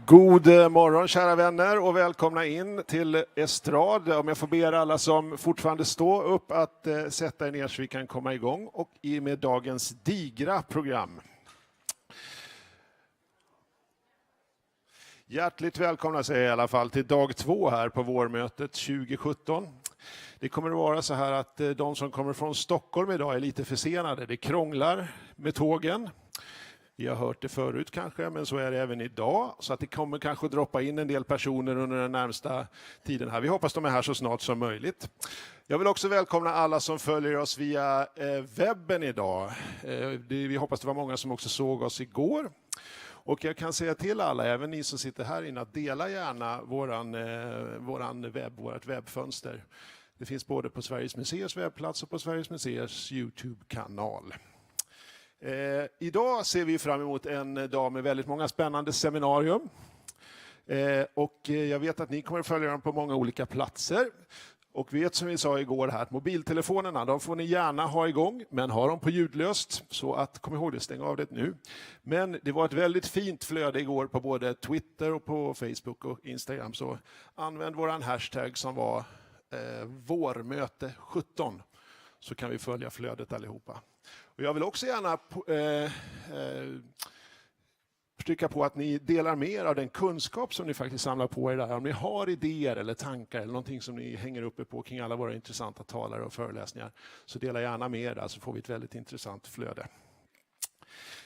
God morgon kära vänner och välkomna in till Estrad. Om jag får be er alla som fortfarande står upp att sätta er ner så vi kan komma igång och i med dagens digra program. Hjärtligt välkomna säger jag i alla fall till dag 2 här på Vårmötet 2017. Det kommer att vara så här att de som kommer från Stockholm idag är lite försenade. Det krånglar med tågen. Vi har hört det förut kanske, men så är det även idag. Så att det kommer kanske att droppa in en del personer under den närmsta tiden här. Vi hoppas de är här så snart som möjligt. Jag vill också välkomna alla som följer oss via webben idag. Vi hoppas det var många som också såg oss igår. Och jag kan säga till alla, även ni som sitter här inne, att dela gärna vårt webbfönster. Det finns både på Sveriges museers webbplats och på Sveriges museers YouTube-kanal. Idag ser vi fram emot en dag med väldigt många spännande seminarium. Och jag vet att ni kommer att följa dem på många olika platser. Och vet som vi sa igår här att mobiltelefonerna, de får ni gärna ha igång, men ha dem på ljudlöst. Så att, kom ihåg det, stäng av det nu. Men det var ett väldigt fint flöde igår på både Twitter och på Facebook och Instagram. Så använd våran hashtag som var Vårmöte 17. Så kan vi följa flödet allihopa. Och jag vill också gärna trycka på att ni delar mer av den kunskap som ni faktiskt samlar på er där. Om ni har idéer eller tankar eller någonting som ni hänger uppe på kring alla våra intressanta talare och föreläsningar, så dela gärna med er där så får vi ett väldigt intressant flöde.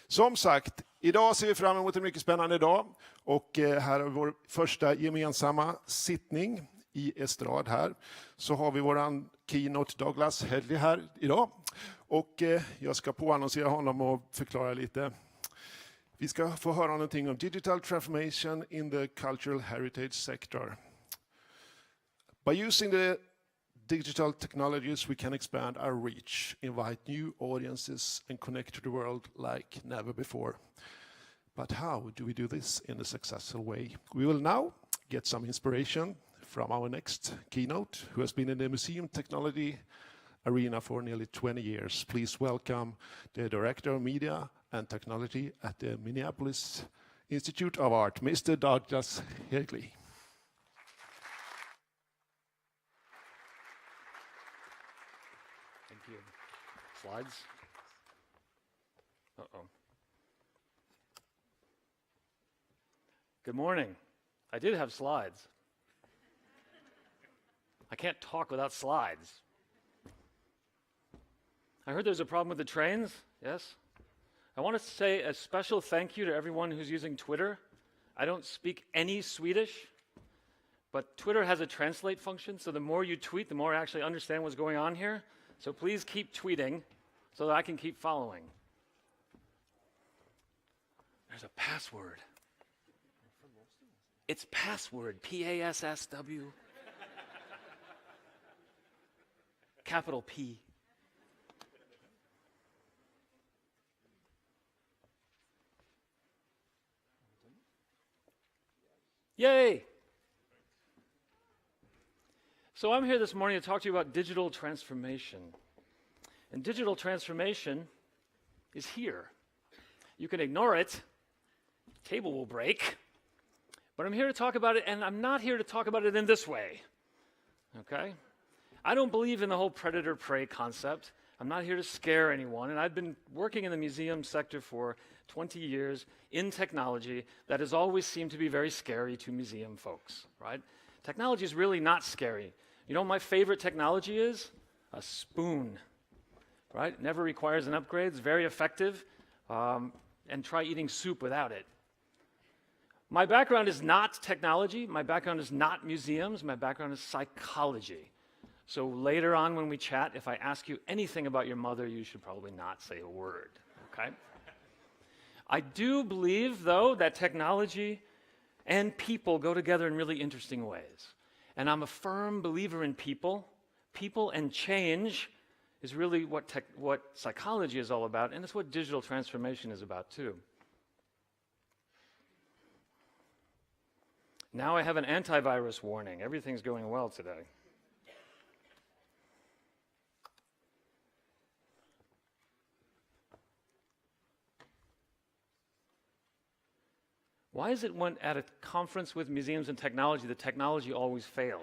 Som sagt, idag ser vi fram emot en mycket spännande dag och här är vår första gemensamma sittning i Estrad här. Så har vi våran keynote Douglas Hegley här idag. Och jag ska påannonsera honom och förklara lite. Vi ska få höra någonting om digital transformation in the cultural heritage sector. By using the digital technologies we can expand our reach, invite new audiences and connect to the world like never before. But how do we do this in a successful way? We will now get some inspiration from our next keynote, who has been in the museum technology arena for nearly 20 years. Please welcome the Director of Media and Technology at the Minneapolis Institute of Art, Mr. Douglas Hegley. Thank you. Slides? Uh-oh. Good morning. I did have slides. I can't talk without slides. I heard there's a problem with the trains, yes? I want to say a special thank you to everyone who's using Twitter. I don't speak any Swedish, but Twitter has a translate function, so the more you tweet, the more I actually understand what's going on here. So please keep tweeting so that I can keep following. There's a password. It's password, P-A-S-S-W. Capital P. Yay! So I'm here this morning to talk to you about digital transformation. And digital transformation is here. You can ignore it, the table will break, but I'm here to talk about it, and I'm not here to talk about it in this way, okay? I don't believe in the whole predator-prey concept. I'm not here to scare anyone, and I've been working in the museum sector for 20 years in technology that has always seemed to be very scary to museum folks, right? Technology is really not scary. You know what my favorite technology is? A spoon, right? It never requires an upgrade, it's very effective, and try eating soup without it. My background is not technology, my background is not museums, my background is psychology. So later on when we chat, if I ask you anything about your mother, you should probably not say a word, okay? I do believe, though, that technology and people go together in really interesting ways. And I'm a firm believer in people. People and change is really what psychology is all about, and it's what digital transformation is about, too. Now I have an antivirus warning. Everything's going well today. Why is it when at a conference with museums and technology, the technology always fails?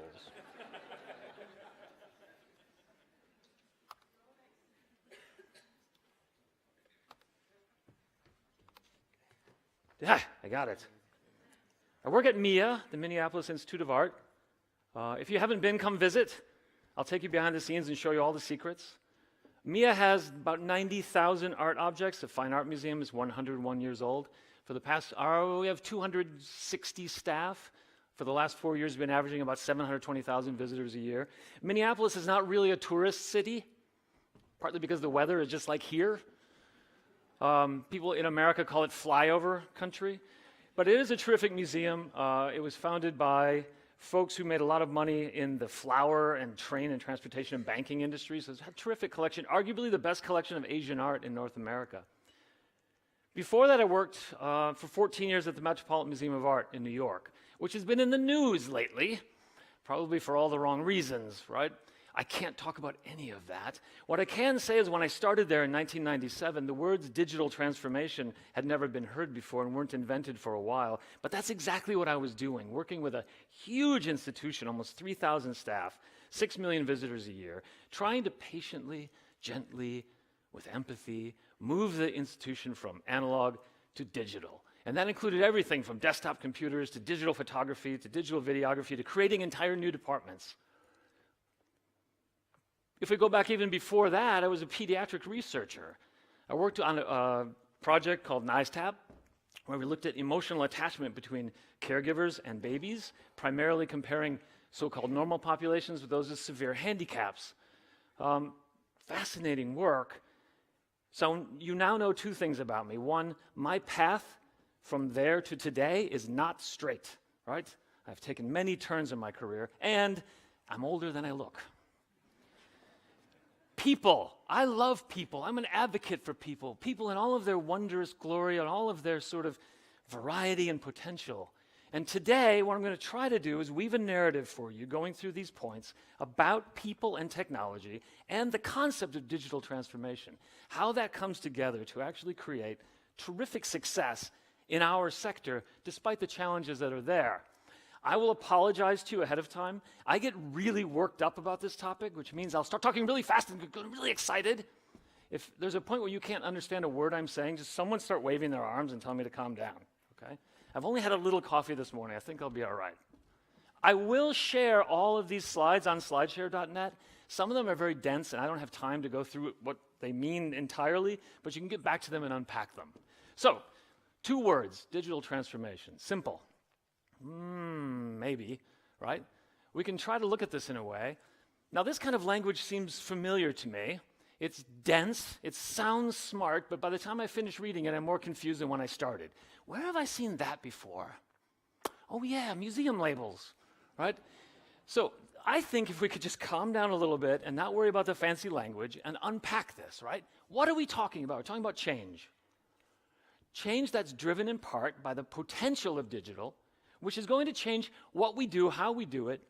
Yeah, I got it. I work at MIA, the Minneapolis Institute of Art. If you haven't been, come visit. I'll take you behind the scenes and show you all the secrets. MIA has about 90,000 art objects. The Fine Art Museum is 101 years old. For the past, we have 260 staff. For the last 4 years, we've been averaging about 720,000 visitors a year. Minneapolis is not really a tourist city, partly because the weather is just like here. People in America call it flyover country. But it is a terrific museum. It was founded by folks who made a lot of money in the flower and train and transportation and banking industries. So it's a terrific collection, arguably the best collection of Asian art in North America. Before that, I worked for 14 years at the Metropolitan Museum of Art in New York, which has been in the news lately, probably for all the wrong reasons, right? I can't talk about any of that. What I can say is when I started there in 1997, the words digital transformation had never been heard before and weren't invented for a while. But that's exactly what I was doing, working with a huge institution, almost 3,000 staff, 6 million visitors a year, trying to patiently, gently, with empathy, move the institution from analog to digital. And that included everything from desktop computers to digital photography to digital videography to creating entire new departments. If we go back even before that, I was a pediatric researcher. I worked on a project called NISTAB, where we looked at emotional attachment between caregivers and babies, primarily comparing so-called normal populations with those with severe handicaps. Fascinating work. So you now know two things about me. One, my path from there to today is not straight, right? I've taken many turns in my career, and I'm older than I look. People. I love people. I'm an advocate for people. People in all of their wondrous glory and all of their sort of variety and potential. And today, what I'm going to try to do is weave a narrative for you, going through these points, about people and technology and the concept of digital transformation, how that comes together to actually create terrific success in our sector, despite the challenges that are there. I will apologize to you ahead of time. I get really worked up about this topic, which means I'll start talking really fast and get really excited. If there's a point where you can't understand a word I'm saying, just someone start waving their arms and tell me to calm down, okay? I've only had a little coffee this morning. I think I'll be all right. I will share all of these slides on slideshare.net. Some of them are very dense, and I don't have time to go through what they mean entirely, but you can get back to them and unpack them. So, 2 words, digital transformation. Simple. Maybe, right? We can try to look at this in a way. Now, this kind of language seems familiar to me. It's dense, it sounds smart, but by the time I finish reading it, I'm more confused than when I started. Where have I seen that before? Oh yeah, museum labels, right? So I think if we could just calm down a little bit and not worry about the fancy language and unpack this, right? What are we talking about? We're talking about change. Change that's driven in part by the potential of digital, which is going to change what we do, how we do it,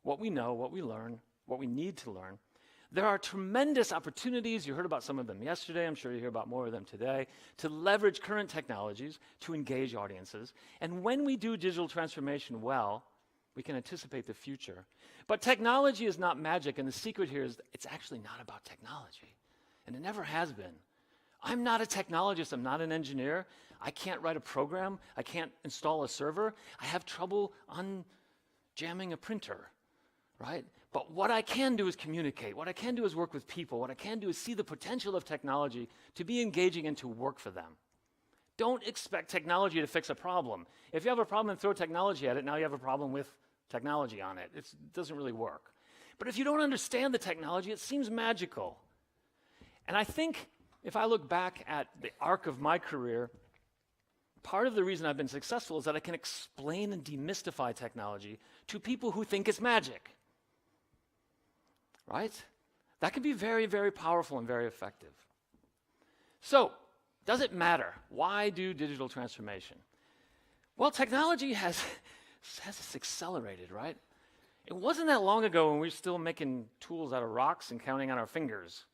what we know, what we learn, what we need to learn. There are tremendous opportunities, you heard about some of them yesterday, I'm sure you hear about more of them today, to leverage current technologies to engage audiences. And when we do digital transformation well, we can anticipate the future. But technology is not magic, and the secret here is it's actually not about technology. And it never has been. I'm not a technologist, I'm not an engineer. I can't write a program, I can't install a server. I have trouble unjamming a printer, right? But what I can do is communicate. What I can do is work with people. What I can do is see the potential of technology to be engaging and to work for them. Don't expect technology to fix a problem. If you have a problem and throw technology at it, now you have a problem with technology on it. It doesn't really work. But if you don't understand the technology, it seems magical. And I think if I look back at the arc of my career, part of the reason I've been successful is that I can explain and demystify technology to people who think it's magic. Right? That can be very, very powerful and very effective. So, does it matter? Why do digital transformation? Well, technology has accelerated, right? It wasn't that long ago when we were still making tools out of rocks and counting on our fingers,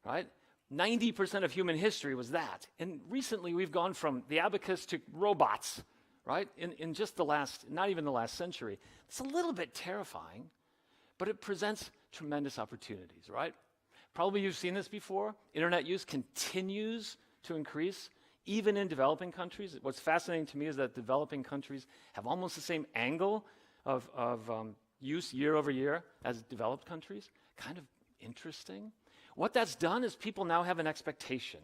right? 90% of human history was that. And recently we've gone from the abacus to robots, right? In just the last, not even the last century. It's a little bit terrifying, but it presents tremendous opportunities, right? Probably you've seen this before. Internet use continues to increase, even in developing countries. What's fascinating to me is that developing countries have almost the same angle of use year over year as developed countries. Kind of interesting. What that's done is people now have an expectation,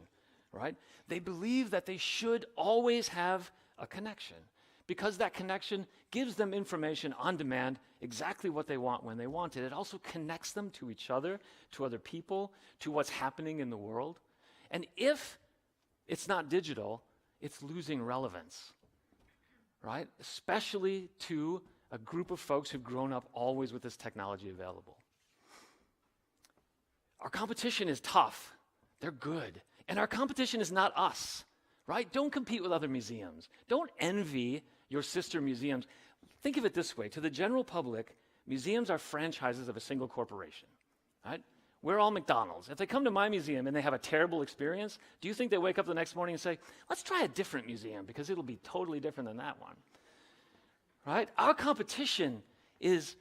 right? They believe that they should always have a connection because that connection gives them information on demand, exactly what they want when they want it. It also connects them to each other, to other people, to what's happening in the world. And if it's not digital, it's losing relevance, right? Especially to a group of folks who've grown up always with this technology available. Our competition is tough. They're good. And our competition is not us, right? Don't compete with other museums. Don't envy your sister museums. Think of it this way. To the general public, museums are franchises of a single corporation, right? We're all McDonald's. If they come to my museum and they have a terrible experience, do you think they wake up the next morning and say, let's try a different museum because it'll be totally different than that one, right? Our competition is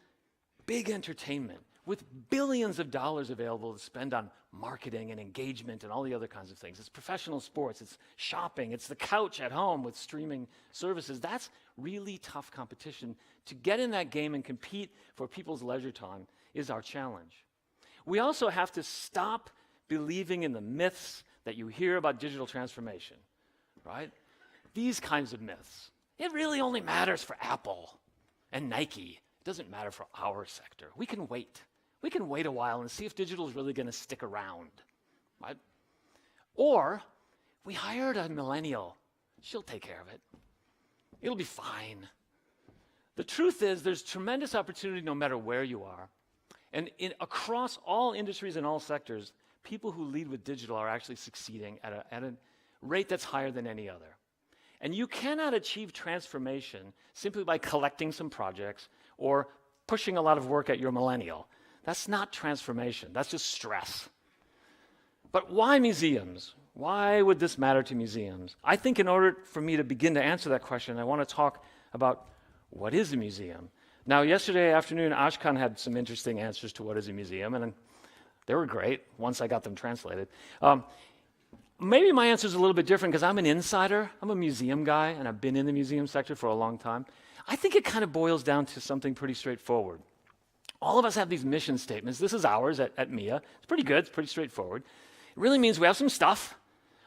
big entertainment with billions of dollars available to spend on marketing and engagement and all the other kinds of things. It's professional sports, it's shopping, it's the couch at home with streaming services. That's really tough competition. To get in that game and compete for people's leisure time is our challenge. We also have to stop believing in the myths that you hear about digital transformation, right? These kinds of myths. It really only matters for Apple and Nike. It doesn't matter for our sector. We can wait. We can wait a while and see if digital is really going to stick around, right? Or we hired a millennial. She'll take care of it. It'll be fine. The truth is there's tremendous opportunity no matter where you are. And across all industries and all sectors, people who lead with digital are actually succeeding at a rate that's higher than any other. And you cannot achieve transformation simply by collecting some projects or pushing a lot of work at your millennial. That's not transformation. That's just stress. But why museums? Why would this matter to museums? I think in order for me to begin to answer that question, I want to talk about what is a museum. Now, yesterday afternoon, Ashkan had some interesting answers to what is a museum, and they were great once I got them translated. Maybe my answer is a little bit different because I'm an insider. I'm a museum guy, and I've been in the museum sector for a long time. I think it kind of boils down to something pretty straightforward. All of us have these mission statements. This is ours at MIA. It's pretty good. It's pretty straightforward. It really means we have some stuff.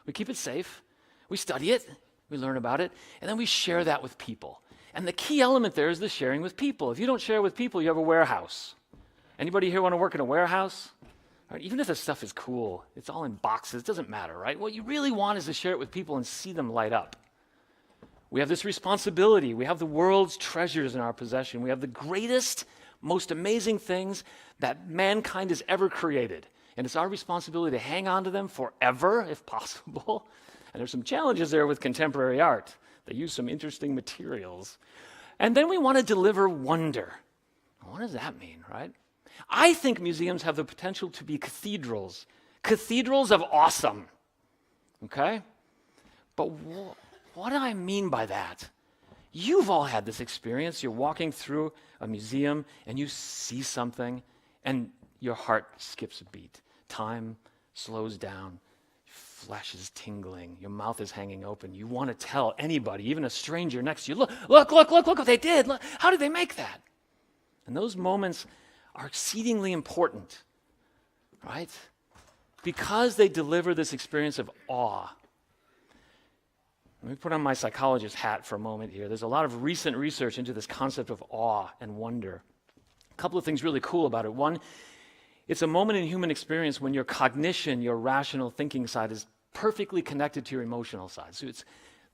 We keep it safe. We study it. We learn about it. And then we share that with people. And the key element there is the sharing with people. If you don't share with people, you have a warehouse. Anybody here want to work in a warehouse? Right, even if the stuff is cool, it's all in boxes. It doesn't matter, right? What you really want is to share it with people and see them light up. We have this responsibility. We have the world's treasures in our possession. We have the greatest, most amazing things that mankind has ever created. And it's our responsibility to hang on to them forever, if possible. And there's some challenges there with contemporary art. They use some interesting materials. And then we want to deliver wonder. What does that mean, right? I think museums have the potential to be cathedrals. Cathedrals of awesome. Okay? But what do I mean by that? You've all had this experience. You're walking through a museum and you see something and your heart skips a beat. Time slows down. Flesh is tingling. Your mouth is hanging open. You want to tell anybody, even a stranger next to you, look what they did. Look, how did they make that? And those moments are exceedingly important, right? Because they deliver this experience of awe. Let me put on my psychologist hat for a moment here. There's a lot of recent research into this concept of awe and wonder. A couple of things really cool about it. One, it's a moment in human experience when your cognition, your rational thinking side is perfectly connected to your emotional side. So it's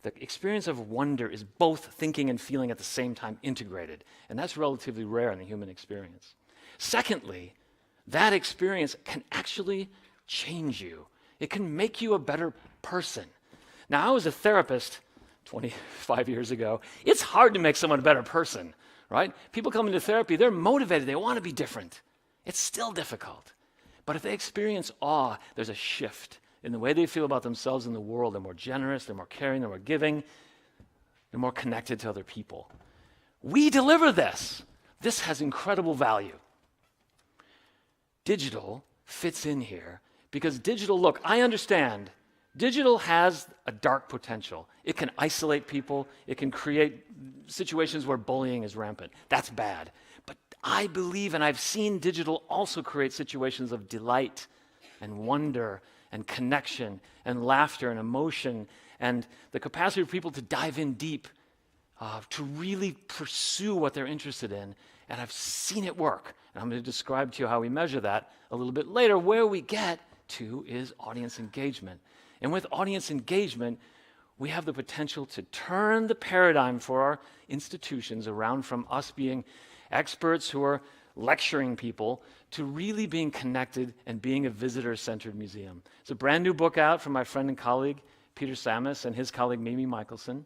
the experience of wonder is both thinking and feeling at the same time integrated. And that's relatively rare in the human experience. Secondly, that experience can actually change you. It can make you a better person. Now, I was a therapist 25 years ago. It's hard to make someone a better person, right? People come into therapy, they're motivated, they want to be different. It's still difficult. But if they experience awe, there's a shift in the way they feel about themselves and the world. They're more generous, they're more caring, they're more giving. and more connected to other people. We deliver this. This has incredible value. Digital fits in here because digital, look, I understand, digital has a dark potential. It can isolate people. It can create situations where bullying is rampant. That's bad. But I believe, and I've seen digital also create situations of delight and wonder and connection and laughter and emotion and the capacity for people to dive in deep, to really pursue what they're interested in. And I've seen it work. And I'm going to describe to you how we measure that a little bit later. Where we get to is audience engagement. And with audience engagement, we have the potential to turn the paradigm for our institutions around from us being experts who are lecturing people to really being connected and being a visitor-centered museum. It's a brand new book out from my friend and colleague, Peter Samus, and his colleague, Mimi Michelson,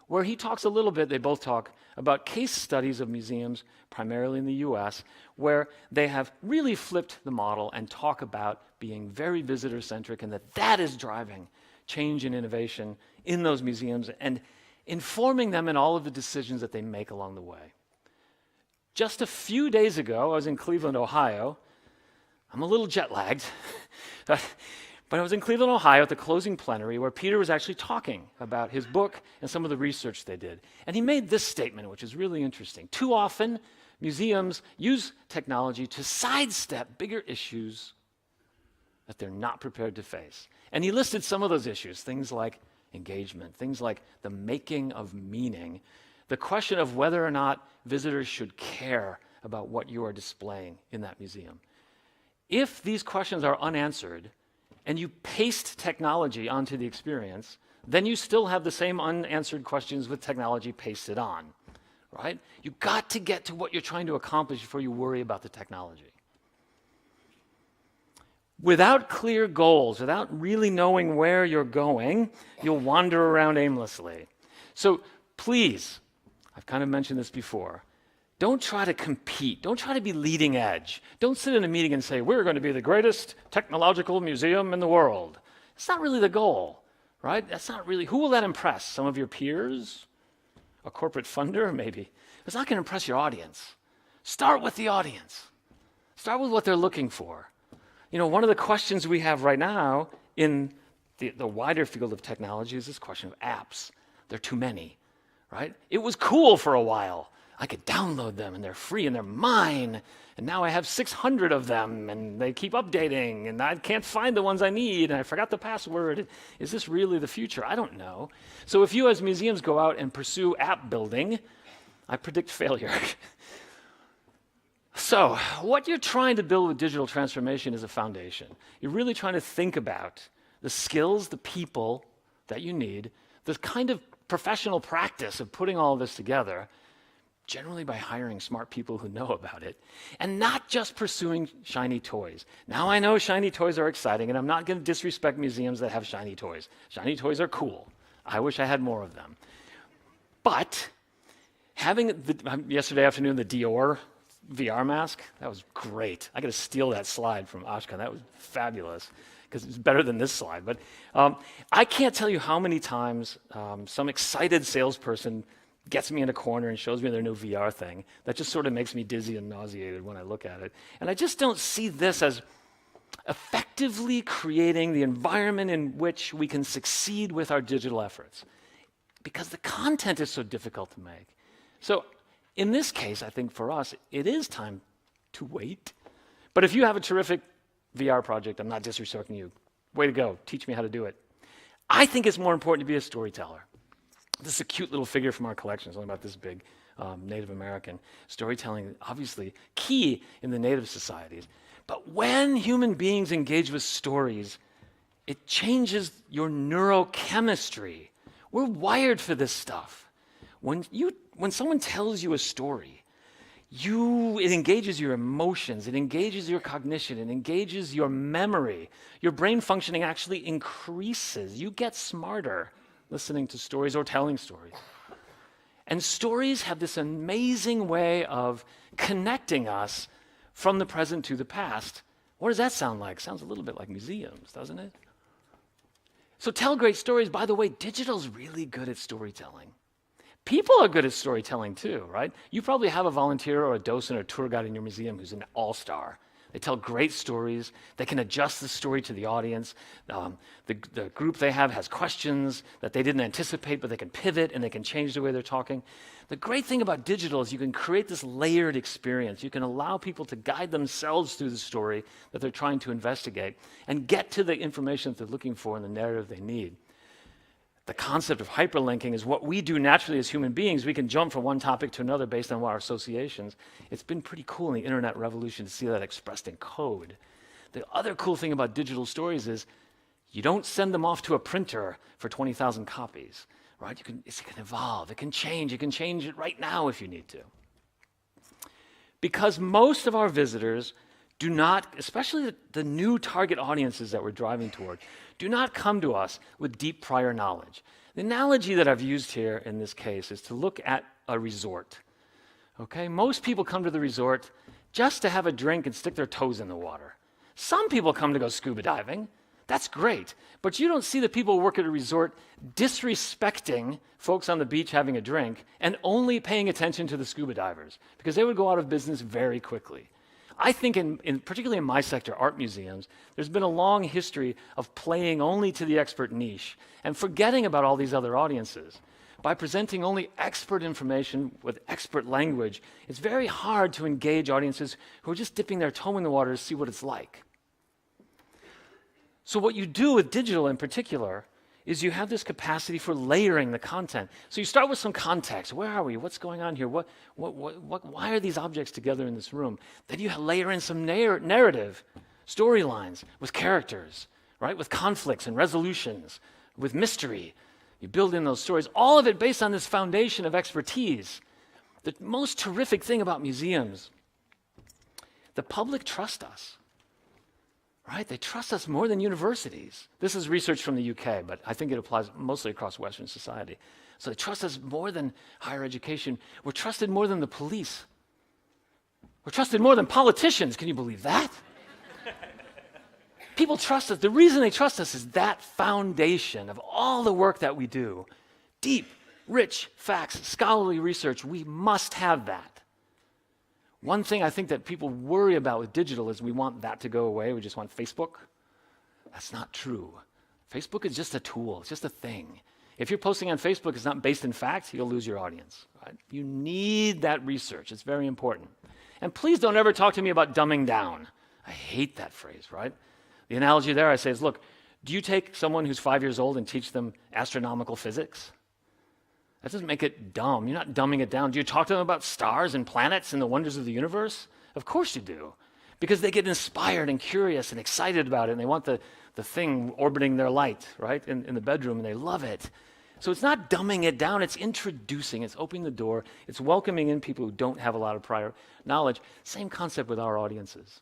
where he talks a little bit, they both talk, about case studies of museums, primarily in the US, where they have really flipped the model and talk about being very visitor-centric and that is driving change and innovation in those museums and informing them in all of the decisions that they make along the way. Just a few days ago, I was in Cleveland, Ohio. I'm a little jet-lagged, but I was in Cleveland, Ohio at the closing plenary where Peter was actually talking about his book and some of the research they did. And he made this statement, which is really interesting. Too often, museums use technology to sidestep bigger issues that they're not prepared to face. And he listed some of those issues, things like engagement, things like the making of meaning, the question of whether or not visitors should care about what you are displaying in that museum. If these questions are unanswered and you paste technology onto the experience, then you still have the same unanswered questions with technology pasted on, right? You've got to get to what you're trying to accomplish before you worry about the technology. Without clear goals, without really knowing where you're going, you'll wander around aimlessly. So please, I've kind of mentioned this before, don't try to compete. Don't try to be leading edge. Don't sit in a meeting and say, we're going to be the greatest technological museum in the world. It's not really the goal, right? That's not really, who will that impress? Some of your peers? A corporate funder, maybe. It's not going to impress your audience. Start with the audience. Start with what they're looking for. You know, one of the questions we have right now in the wider field of technology is this question of apps. There are too many, right? It was cool for a while. I could download them and they're free and they're mine. And now I have 600 of them and they keep updating and I can't find the ones I need and I forgot the password. Is this really the future? I don't know. So if you as museums go out and pursue app building, I predict failure. So what you're trying to build with digital transformation is a foundation. You're really trying to think about the skills, the people that you need, the kind of professional practice of putting all of this together, generally by hiring smart people who know about it, and not just pursuing shiny toys. Now I know shiny toys are exciting, and I'm not going to disrespect museums that have shiny toys. Shiny toys are cool. I wish I had more of them. But having yesterday afternoon, the Dior VR mask, that was great. I got to steal that slide from Ashkan. That was fabulous because it's better than this slide. But I can't tell you how many times some excited salesperson gets me in a corner and shows me their new VR thing. That just sort of makes me dizzy and nauseated when I look at it. And I just don't see this as effectively creating the environment in which we can succeed with our digital efforts because the content is so difficult to make. So in this case, I think for us, it is time to wait. But if you have a terrific VR project, I'm not disrespecting you. Way to go. Teach me how to do it. I think it's more important to be a storyteller. This is a cute little figure from our collection. It's only about this big, Native American. Storytelling, obviously, key in the Native societies. But when human beings engage with stories, it changes your neurochemistry. We're wired for this stuff. When someone tells you a story, it engages your emotions, it engages your cognition, it engages your memory. Your brain functioning actually increases. You get smarter listening to stories or telling stories. And stories have this amazing way of connecting us from the present to the past. What does that sound like? Sounds a little bit like museums, doesn't it? So tell great stories. By the way, digital's really good at storytelling. People are good at storytelling too, right? You probably have a volunteer or a docent or a tour guide in your museum who's an all-star. They tell great stories. They can adjust the story to the audience. The group they have has questions that they didn't anticipate, but they can pivot and they can change the way they're talking. The great thing about digital is you can create this layered experience. You can allow people to guide themselves through the story that they're trying to investigate and get to the information that they're looking for in the narrative they need. The concept of hyperlinking is what we do naturally as human beings. We can jump from one topic to another based on our associations. It's been pretty cool in the internet revolution to see that expressed in code. The other cool thing about digital stories is you don't send them off to a printer for 20,000 copies, right? It can evolve, it can change. You can change it right now if you need to. Because most of our visitors do not, especially the new target audiences that we're driving toward, do not come to us with deep prior knowledge. The analogy that I've used here in this case is to look at a resort. Okay, most people come to the resort just to have a drink and stick their toes in the water. Some people come to go scuba diving. That's great. But you don't see the people who work at a resort disrespecting folks on the beach having a drink and only paying attention to the scuba divers, because they would go out of business very quickly. I think, particularly in my sector, art museums, there's been a long history of playing only to the expert niche and forgetting about all these other audiences. By presenting only expert information with expert language, it's very hard to engage audiences who are just dipping their toe in the water to see what it's like. So what you do with digital in particular is you have this capacity for layering the content. So you start with some context. Where are we? What's going on here? Why are these objects together in this room? Then you layer in some narrative, storylines with characters, right? With conflicts and resolutions, with mystery. You build in those stories, all of it based on this foundation of expertise. The most terrific thing about museums, the public trust us. Right? They trust us more than universities. This is research from the UK, but I think it applies mostly across Western society. So they trust us more than higher education. We're trusted more than the police. We're trusted more than politicians. Can you believe that? People trust us. The reason they trust us is that foundation of all the work that we do. Deep, rich facts, scholarly research. We must have that. One thing I think that people worry about with digital is we want that to go away. We just want Facebook. That's not true. Facebook is just a tool. It's just a thing. If you're posting on Facebook, it's not based in fact, you'll lose your audience. Right? You need that research. It's very important. And please don't ever talk to me about dumbing down. I hate that phrase, right? The analogy there I say is, look, do you take someone who's 5 years old and teach them astronomical physics? That doesn't make it dumb. You're not dumbing it down. Do you talk to them about stars and planets and the wonders of the universe? Of course you do. Because they get inspired and curious and excited about it, and they want the thing orbiting their light, right, in the bedroom, and they love it. So it's not dumbing it down. It's introducing. It's opening the door. It's welcoming in people who don't have a lot of prior knowledge. Same concept with our audiences.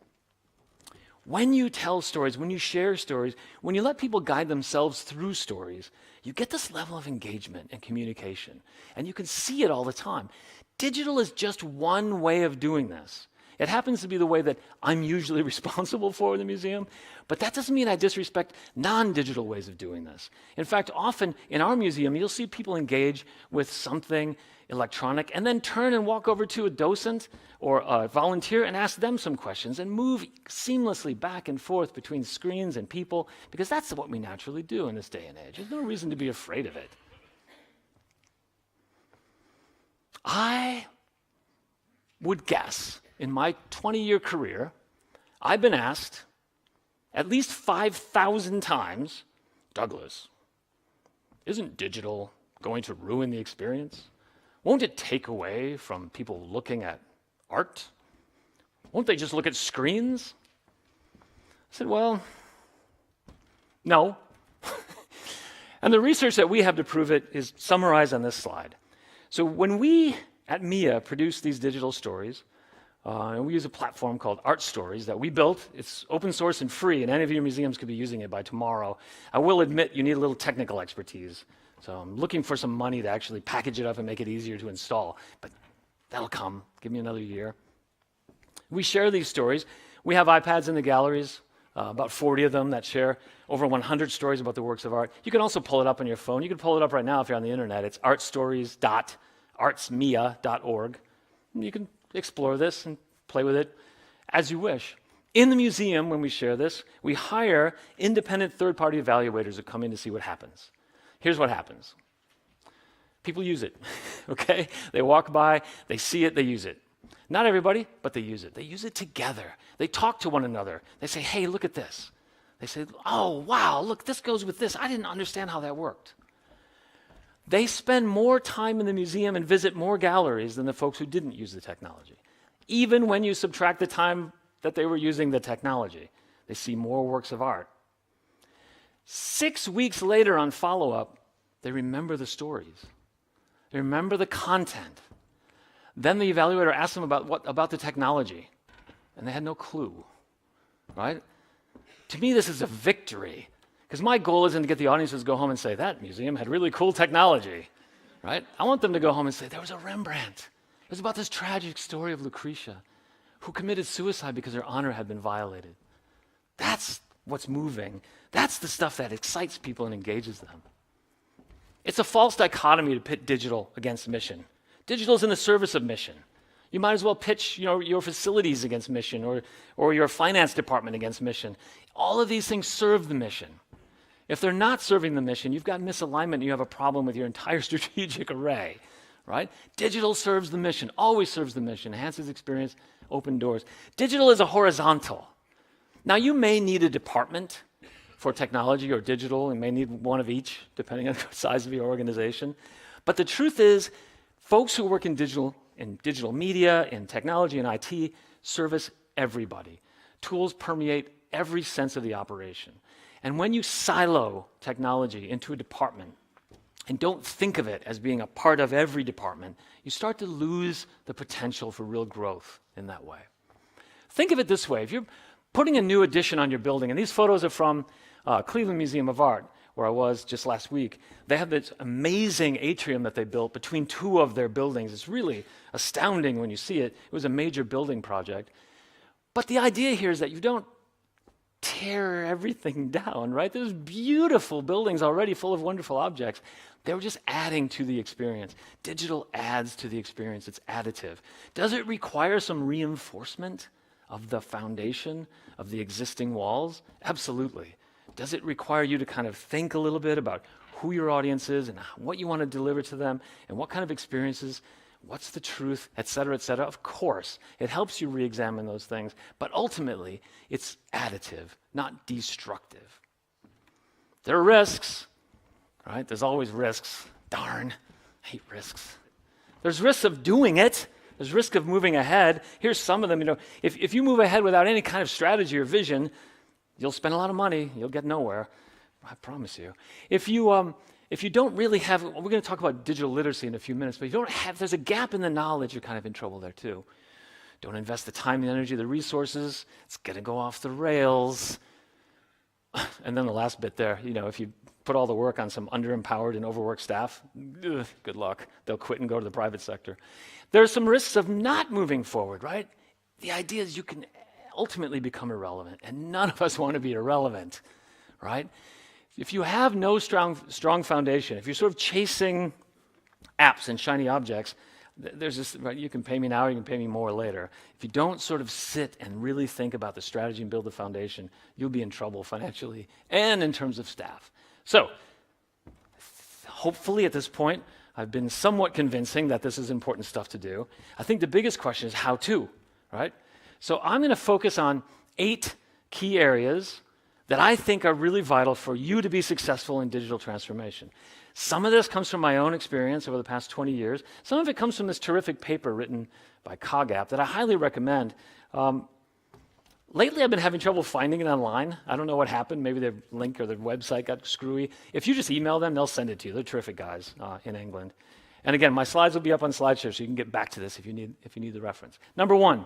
When you tell stories, when you share stories, when you let people guide themselves through stories, you get this level of engagement and communication, and you can see it all the time. Digital is just one way of doing this. It happens to be the way that I'm usually responsible for in the museum, but that doesn't mean I disrespect non-digital ways of doing this. In fact, often in our museum, you'll see people engage with something electronic and then turn and walk over to a docent or a volunteer and ask them some questions and move seamlessly back and forth between screens and people, because that's what we naturally do in this day and age. There's no reason to be afraid of it. I would guess in my 20-year career, I've been asked at least 5,000 times, Douglas, isn't digital going to ruin the experience? Won't it take away from people looking at art? Won't they just look at screens? I said, well, no. And the research that we have to prove it is summarized on this slide. So when we at MIA produce these digital stories, and we use a platform called Art Stories that we built. It's open source and free, and any of your museums could be using it by tomorrow. I will admit you need a little technical expertise. So I'm looking for some money to actually package it up and make it easier to install. But that'll come. Give me another year. We share these stories. We have iPads in the galleries. about 40 of them that share over 100 stories about the works of art. You can also pull it up on your phone. You can pull it up right now if you're on the internet. It's artstories.artsmia.org. You can explore this and play with it as you wish. In the museum, when we share this, we hire independent third-party evaluators who come in to see what happens. Here's what happens. People use it, okay? They walk by, they see it, they use it. Not everybody, but they use it. They use it together. They talk to one another. They say, hey, look at this. They say, oh, wow, look, this goes with this. I didn't understand how that worked. They spend more time in the museum and visit more galleries than the folks who didn't use the technology. Even when you subtract the time that they were using the technology, they see more works of art. 6 weeks later on follow-up, they remember the stories. They remember the content. Then the evaluator asked them about the technology, and they had no clue, right? To me, this is a victory, because my goal isn't to get the audiences to go home and say, that museum had really cool technology, right? I want them to go home and say, there was a Rembrandt. It was about this tragic story of Lucretia, who committed suicide because her honor had been violated. That's what's moving. That's the stuff that excites people and engages them. It's a false dichotomy to pit digital against mission. Digital is in the service of mission. You might as well pitch your facilities against mission or your finance department against mission. All of these things serve the mission. If they're not serving the mission, you've got misalignment and you have a problem with your entire strategic array, right? Digital serves the mission, always serves the mission, enhances experience, open doors. Digital is a horizontal. Now, you may need a department for technology or digital, and may need one of each, depending on the size of your organization. But the truth is, folks who work in digital media, in technology, and IT, service everybody. Tools permeate every sense of the operation. And when you silo technology into a department and don't think of it as being a part of every department, you start to lose the potential for real growth in that way. Think of it this way. If you're putting a new addition on your building, and these photos are from Cleveland Museum of Art, where I was just last week. They have this amazing atrium that they built between two of their buildings. It's really astounding when you see it. It was a major building project. But the idea here is that you don't tear everything down, right? There's beautiful buildings already full of wonderful objects. They were just adding to the experience. Digital adds to the experience. It's additive. Does it require some reinforcement of the foundation of the existing walls? Absolutely. Does it require you to kind of think a little bit about who your audience is and what you want to deliver to them and what kind of experiences, what's the truth, et cetera, et cetera? Of course, it helps you re-examine those things, but ultimately, it's additive, not destructive. There are risks, right? There's always risks. Darn, I hate risks. There's risks of doing it. There's risk of moving ahead. Here's some of them. If you move ahead without any kind of strategy or vision, you'll spend a lot of money. You'll get nowhere. I promise you. If you don't really have, we're going to talk about digital literacy in a few minutes, but if you don't have, there's a gap in the knowledge, you're kind of in trouble there too. Don't invest the time, the energy, the resources. It's going to go off the rails. And then the last bit there, if you put all the work on some underempowered and overworked staff, good luck. They'll quit and go to the private sector. There are some risks of not moving forward, right? The idea is you can ultimately become irrelevant, and none of us want to be irrelevant, right? If you have no strong foundation, if you're sort of chasing apps and shiny objects, there's this, right, you can pay me now, you can pay me more later. If you don't sort of sit and really think about the strategy and build the foundation, you'll be in trouble financially and in terms of staff. So, hopefully at this point, I've been somewhat convincing that this is important stuff to do. I think the biggest question is how to, right? So I'm going to focus on 8 key areas that I think are really vital for you to be successful in digital transformation. Some of this comes from my own experience over the past 20 years. Some of it comes from this terrific paper written by COGAP that I highly recommend. Lately, I've been having trouble finding it online. I don't know what happened. Maybe their link or their website got screwy. If you just email them, they'll send it to you. They're terrific guys in England. And again, my slides will be up on SlideShare, so you can get back to this if you need the reference. Number 1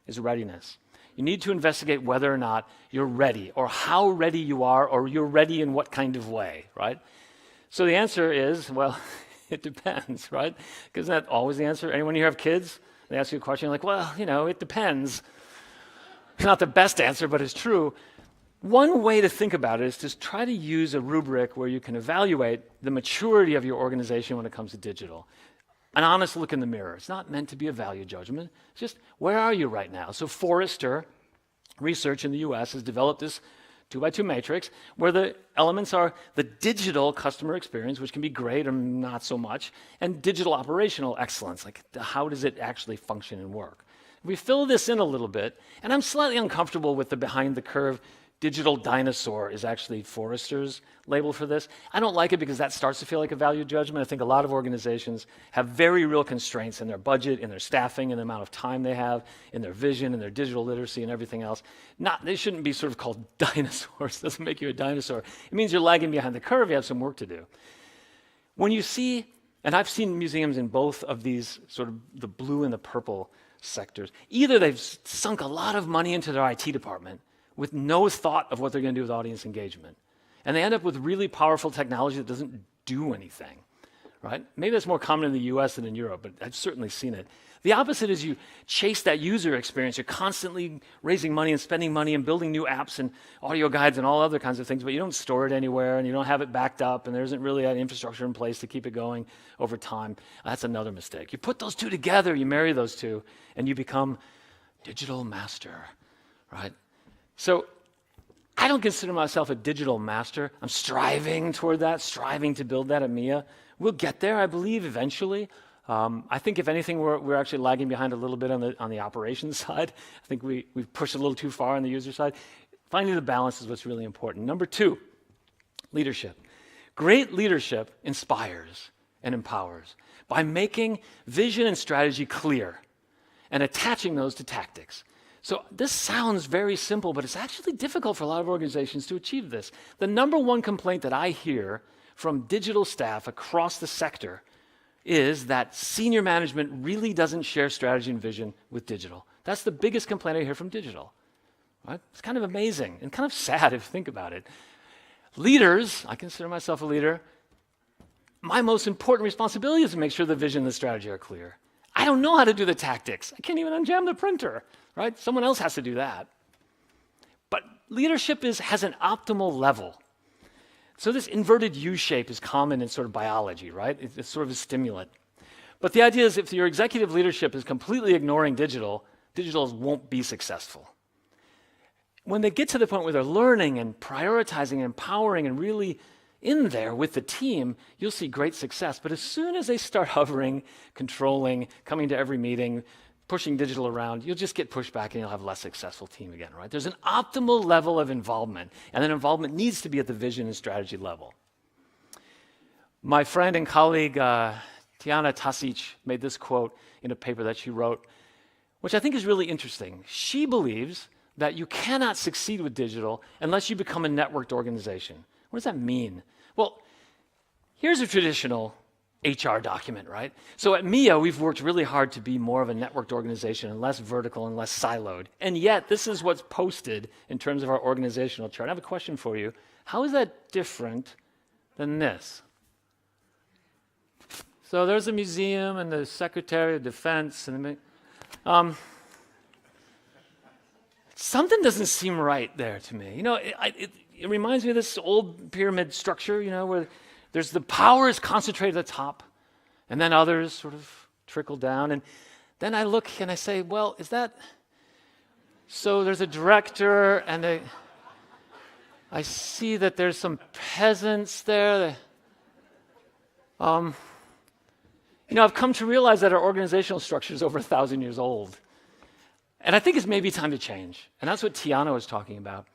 is readiness. You need to investigate whether or not you're ready, or how ready you are, or you're ready in what kind of way, right? So the answer is, well, it depends, right? Isn't that always the answer? Anyone here have kids? They ask you a question, you're like, well, it depends. It's not the best answer, but it's true. One way to think about it is to try to use a rubric where you can evaluate the maturity of your organization when it comes to digital. An honest look in the mirror. It's not meant to be a value judgment. It's just, where are you right now? So Forrester Research in the US has developed this 2x2 matrix where the elements are the digital customer experience, which can be great or not so much, and digital operational excellence, like how does it actually function and work. We fill this in a little bit, and I'm slightly uncomfortable with the behind the curve digital dinosaur is actually Forrester's label for this. I don't like it because that starts to feel like a value judgment. I think a lot of organizations have very real constraints in their budget, in their staffing, in the amount of time they have, in their vision, in their digital literacy and everything else. They shouldn't be sort of called dinosaurs. It doesn't make you a dinosaur. It means you're lagging behind the curve. You have some work to do. When you see, and I've seen museums in both of these sort of the blue and the purple sectors, either they've sunk a lot of money into their IT department with no thought of what they're going to do with audience engagement. And they end up with really powerful technology that doesn't do anything, right? Maybe that's more common in the US than in Europe, but I've certainly seen it. The opposite is you chase that user experience. You're constantly raising money and spending money and building new apps and audio guides and all other kinds of things, but you don't store it anywhere and you don't have it backed up and there isn't really an infrastructure in place to keep it going over time. That's another mistake. You put those two together, you marry those two, and you become digital master, right? So I don't consider myself a digital master. I'm striving toward that, striving to build that at MIA. We'll get there, I believe, eventually. I think if anything, we're actually lagging behind a little bit on the operations side. I think we've pushed a little too far on the user side. Finding the balance is what's really important. Number 2, leadership. Great leadership inspires and empowers by making vision and strategy clear and attaching those to tactics. So this sounds very simple, but it's actually difficult for a lot of organizations to achieve this. The number one complaint that I hear from digital staff across the sector is that senior management really doesn't share strategy and vision with digital. That's the biggest complaint I hear from digital. Right? It's kind of amazing and kind of sad if you think about it. Leaders, I consider myself a leader, my most important responsibility is to make sure the vision and the strategy are clear. I don't know how to do the tactics. I can't even unjam the printer. Right? Someone else has to do that. But leadership has an optimal level. So this inverted U shape is common in sort of biology, right? It's sort of a stimulant. But the idea is if your executive leadership is completely ignoring digital won't be successful. When they get to the point where they're learning and prioritizing and empowering and really in there with the team, you'll see great success. But as soon as they start hovering, controlling, coming to every meeting, pushing digital around, you'll just get pushed back and you'll have a less successful team again, right? There's an optimal level of involvement, and that involvement needs to be at the vision and strategy level. My friend and colleague, Tiana Tasic, made this quote in a paper that she wrote, which I think is really interesting. She believes that you cannot succeed with digital unless you become a networked organization. What does that mean? Well, here's a traditional HR document, right? So at MIA, we've worked really hard to be more of a networked organization and less vertical and less siloed. And yet, this is what's posted in terms of our organizational chart. I have a question for you. How is that different than this? So there's a museum and the Secretary of Defense. And something doesn't seem right there to me. You know, it reminds me of this old pyramid structure, you know, where there's the power is concentrated at the top, and then others sort of trickle down. And then I look and I say, well, is that... So there's a director, and I see that there's some peasants there. You know, I've come to realize that our organizational structure is over 1,000 years old. And I think it's maybe time to change. And that's what Tiana was talking about.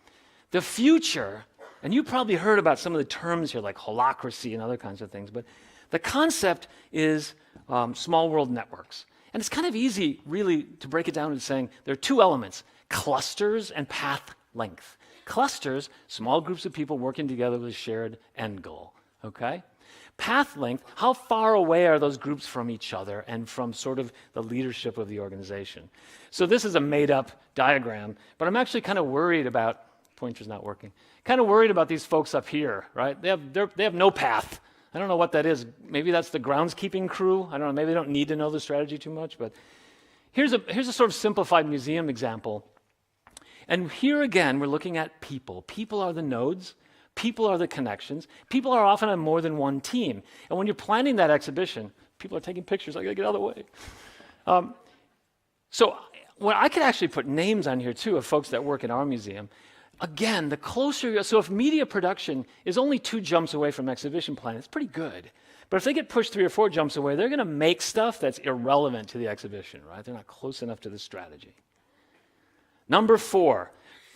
The future... And you probably heard about some of the terms here, like holacracy and other kinds of things, but the concept is small world networks. And it's kind of easy, really, to break it down into saying there are 2 elements, clusters and path length. Clusters, small groups of people working together with a shared end goal, okay? Path length, how far away are those groups from each other and from sort of the leadership of the organization? So this is a made-up diagram, but I'm actually kind of worried about, pointer's not working, kind of worried about these folks up here, right? They have no path. I don't know what that is. Maybe that's the groundskeeping crew. I don't know. Maybe they don't need to know the strategy too much. But here's a sort of simplified museum example. And here again, we're looking at people. People are the nodes. People are the connections. People are often on more than one team. And when you're planning that exhibition, people are taking pictures. I got to get out of the way. So I could actually put names on here, too, of folks that work in our museum. Again, the closer, so if media production is only 2 jumps away from exhibition planning, it's pretty good. But if they get pushed 3 or 4 jumps away, they're going to make stuff that's irrelevant to the exhibition, right? They're not close enough to the strategy. Number 4,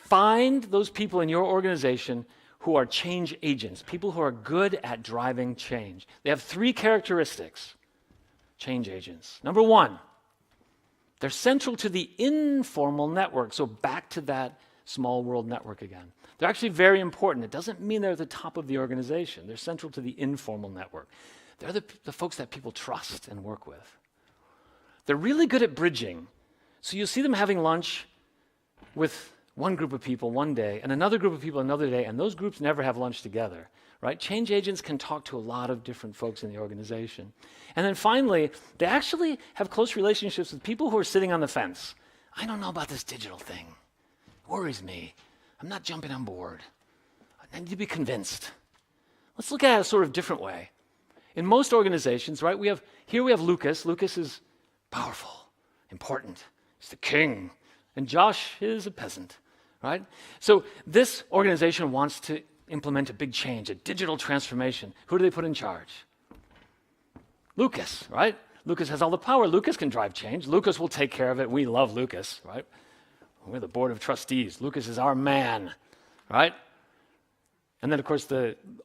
find those people in your organization who are change agents, people who are good at driving change. They have 3 characteristics, change agents. Number 1, they're central to the informal network. So back to that small world network again. They're actually very important. It doesn't mean they're at the top of the organization. They're central to the informal network. They're the folks that people trust and work with. They're really good at bridging. So you'll see them having lunch with one group of people one day and another group of people another day, and those groups never have lunch together, right? Change agents can talk to a lot of different folks in the organization. And then finally, they actually have close relationships with people who are sitting on the fence. I don't know about this digital thing. It worries me. I'm not jumping on board. I need to be convinced. Let's look at it a sort of different way. In most organizations, right, we have Lucas. Lucas is powerful, important. He's the king. And Josh is a peasant, right? So this organization wants to implement a big change, a digital transformation. Who do they put in charge? Lucas, right? Lucas has all the power. Lucas can drive change. Lucas will take care of it. We love Lucas, right? We're the board of trustees. Lucas is our man, right? And then, of course,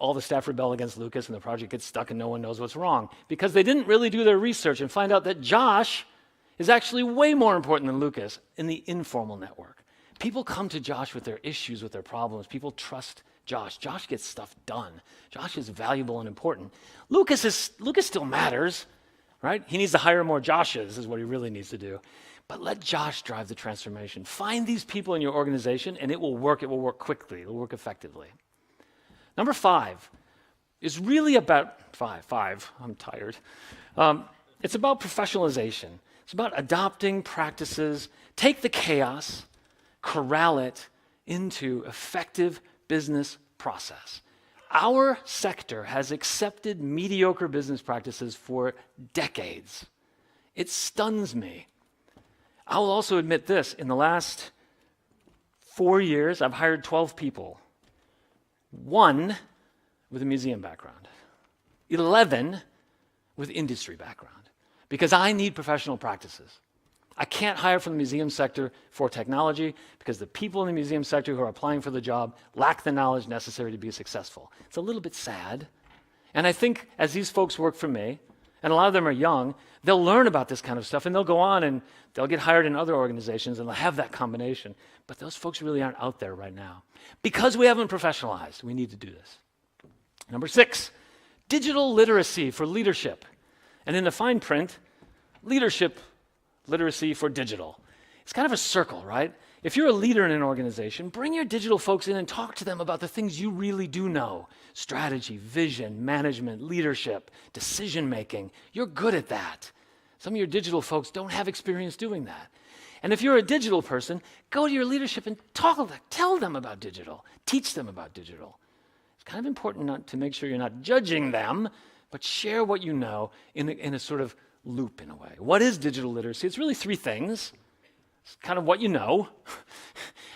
all the staff rebel against Lucas, and the project gets stuck, and no one knows what's wrong because they didn't really do their research and find out that Josh is actually way more important than Lucas in the informal network. People come to Josh with their issues, with their problems. People trust Josh. Josh gets stuff done. Josh is valuable and important. Lucas still matters, right? He needs to hire more Joshes is what he really needs to do. But let Josh drive the transformation. Find these people in your organization, and it will work. It will work quickly. It will work effectively. Number 5 is really about, I'm tired. It's about professionalization. It's about adopting practices, take the chaos, corral it into effective business process. Our sector has accepted mediocre business practices for decades. It stuns me. I will also admit this, in the last 4 years, I've hired 12 people. 1 with a museum background, 11 with industry background, because I need professional practices. I can't hire from the museum sector for technology because the people in the museum sector who are applying for the job lack the knowledge necessary to be successful. It's a little bit sad. And I think as these folks work for me, and a lot of them are young, they'll learn about this kind of stuff and they'll go on and they'll get hired in other organizations and they'll have that combination. But those folks really aren't out there right now. Because we haven't professionalized, we need to do this. Number 6, digital literacy for leadership. And in the fine print, leadership literacy for digital. It's kind of a circle, right? If you're a leader in an organization, bring your digital folks in and talk to them about the things you really do know. Strategy, vision, management, leadership, decision-making. You're good at that. Some of your digital folks don't have experience doing that. And if you're a digital person, go to your leadership and tell them about digital. Teach them about digital. It's kind of important not to make sure you're not judging them, but share what you know in a sort of loop in a way. What is digital literacy? It's really 3 things. It's kind of what you know,